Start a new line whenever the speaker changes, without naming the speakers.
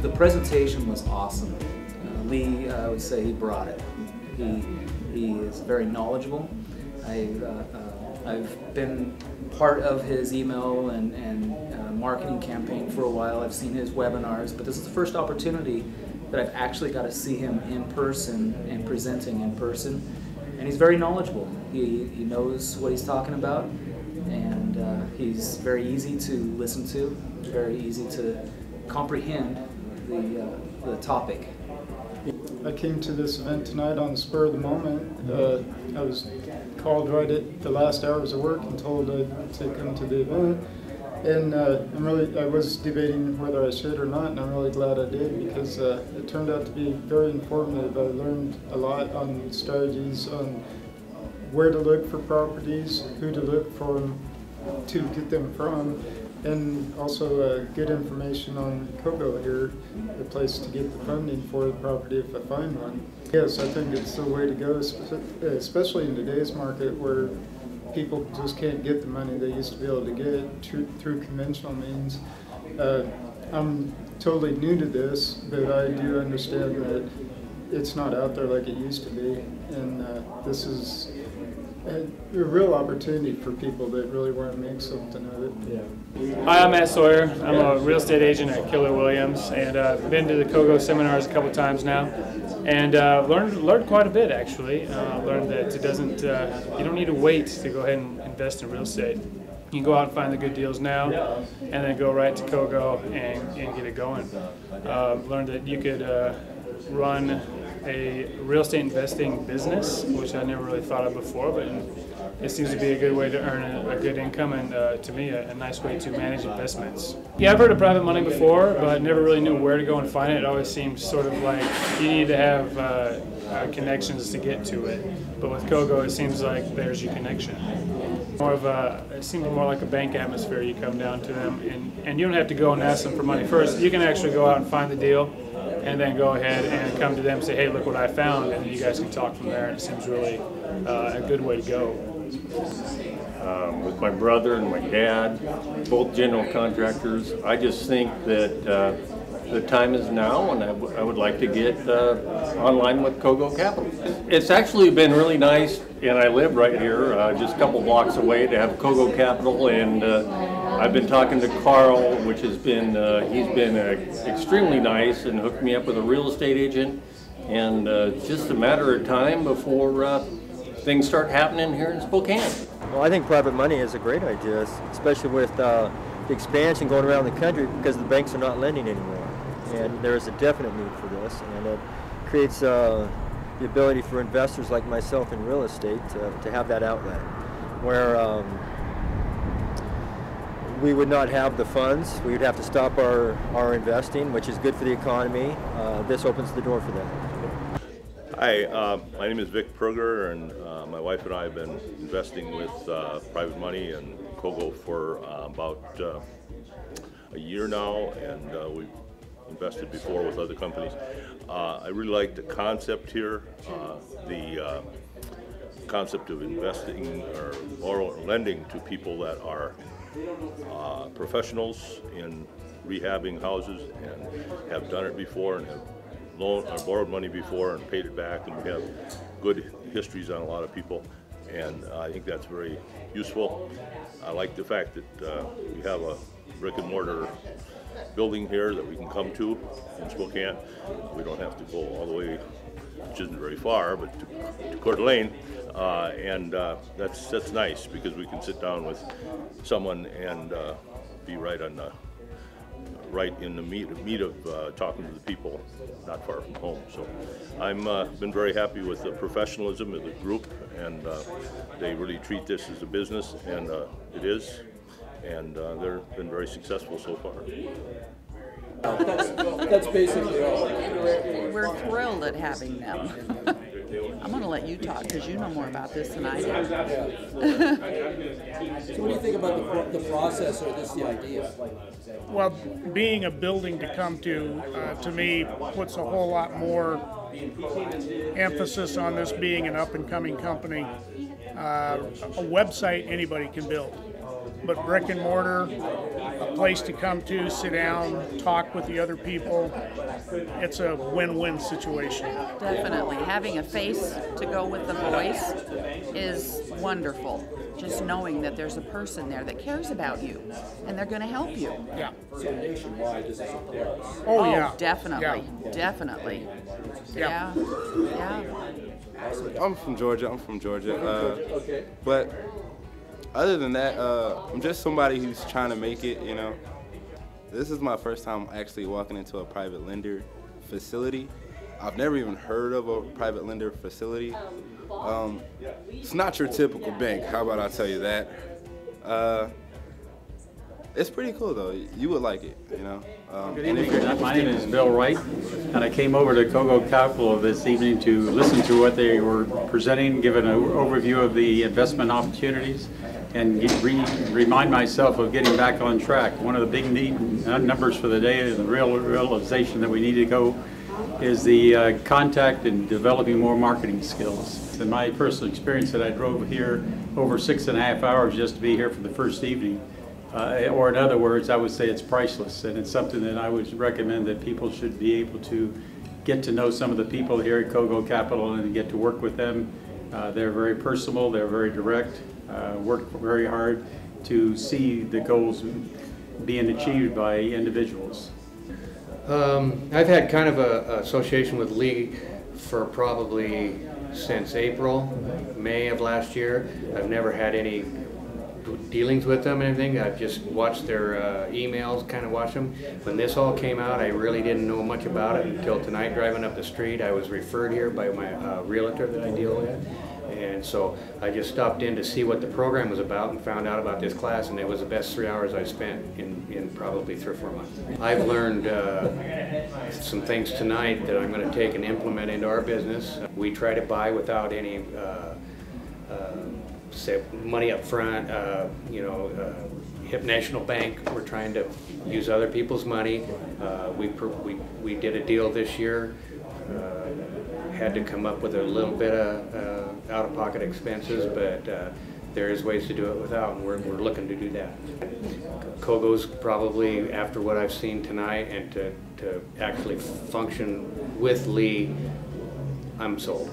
The presentation was awesome. Lee, I would say he brought it. He is very knowledgeable. I've been part of his email and marketing campaign for a while. I've seen his webinars, but this is the first opportunity that I've actually got to see him in person and presenting in person. And he's very knowledgeable. He knows what he's talking about, and he's very easy to listen to, very easy to comprehend the topic.
I came to this event tonight on the spur of the moment. I was called right at the last hours of work and told to come to the event. And I was debating whether I should or not, and I'm really glad I did, because it turned out to be very informative. I learned a lot on strategies, on where to look for properties, who to look for to get them from, and also good information on Kogo here, the place to get the funding for the property if I find one. Yes, I think it's the way to go, especially in today's market where people just can't get the money they used to be able to get through conventional means. I'm totally new to this, but I do understand that it's not out there like it used to be, and this is a real opportunity for people that really want to make something of it.
Yeah. Hi, I'm Matt Sawyer. I'm a real estate agent at Keller Williams, and I've been to the Kogo seminars a couple times now, and learned quite a bit actually. Learned that it doesn't you don't need to wait to go ahead and invest in real estate. You can go out and find the good deals now, and then go right to Kogo and get it going. Learned that you could run a real estate investing business, which I never really thought of before, but it seems to be a good way to earn a good income, and to me a nice way to manage investments. Yeah, I've heard of private money before, but never really knew where to go and find it. It always seemed sort of like you need to have connections to get to it, but with Kogo it seems like there's your connection. It seems more like a bank atmosphere. You come down to them, and you don't have to go and ask them for money first. You can actually go out and find the deal, and then go ahead and come to them and say, hey, look what I found, and you guys can talk from there, and it seems really a good way to go.
With my brother and my dad, both general contractors, I just think that the time is now, and I would like to get online with Kogo Capital. It's actually been really nice, and I live right here, just a couple blocks away, to have Kogo Capital, and I've been talking to Carl, which has been, he's been extremely nice and hooked me up with a real estate agent, and it's just a matter of time before things start happening here in Spokane.
Well, I think private money is a great idea, especially with the expansion going around the country, because the banks are not lending anymore. And there is a definite need for this, and it creates the ability for investors like myself in real estate to have that outlet, where we would not have the funds. We would have to stop our investing, which is good for the economy. This opens the door for that.
Hi, my name is Vic Perger, and my wife and I have been investing with private money and Kogo for about a year now, and we've invested before with other companies. I really like the concept here, the concept of investing or lending to people that are professionals in rehabbing houses and have done it before and have borrowed money before and paid it back, and we have good histories on a lot of people, and I think that's very useful. I like the fact that we have a brick and mortar building here that we can come to in Spokane. We don't have to go all the way, which isn't very far, but to Coeur d'Alene, and that's nice, because we can sit down with someone and be right in the meat of talking to the people not far from home. So I'm been very happy with the professionalism of the group, and they really treat this as a business, and it is, and they've been very successful so far.
That's basically all.
We're thrilled at having them. I'm going to let you talk because you know more about this than I do.
So what do you think about the process, or the idea?
Well, being a building to come to me, puts a whole lot more emphasis on this being an up-and-coming company. A website anybody can build, but brick and mortar, a place to come to, sit down, talk with the other people. It's a win-win situation.
Definitely. Having a face to go with the voice is wonderful. Just knowing that there's a person there that cares about you and they're going to help you.
Yeah.
So nationwide, this is a plus.
Oh, yeah.
Definitely.
Yeah.
Definitely.
Yeah.
Yeah.
I'm from Georgia. But other than that, I'm just somebody who's trying to make it, you know. This is my first time actually walking into a private lender facility. I've never even heard of a private lender facility. It's not your typical bank, how about I tell you that. It's pretty cool though, you would like it, you know.
Good evening, my name is Bill Wright, and I came over to Cogo Capital this evening to listen to what they were presenting, give an overview of the investment opportunities, and remind myself of getting back on track. One of the big numbers for the day, the realization that we need to go, is the contact and developing more marketing skills. In my personal experience that I drove here over 6.5 hours just to be here for the first evening, or in other words, I would say it's priceless, and it's something that I would recommend that people should be able to get to know some of the people here at Cogo Capital and get to work with them. They're very personable, they're very direct, work very hard to see the goals being achieved by individuals.
I've had kind of a association with Lee for probably since April, May of last year. I've never had any dealings with them or anything. I've just watched their emails, kind of watched them. When this all came out, I really didn't know much about it until tonight driving up the street. I was referred here by my realtor that I deal with. And so I just stopped in to see what the program was about and found out about this class, and it was the best 3 hours I spent in probably 3 or 4 months. I've learned some things tonight that I'm going to take and implement into our business. We try to buy without any say money up front. Hip National Bank, we're trying to use other people's money. We did a deal this year. Had to come up with a little bit of out-of-pocket expenses, but there is ways to do it without, and we're looking to do that. Cogo's probably, after what I've seen tonight, and to actually function with Lee, I'm sold.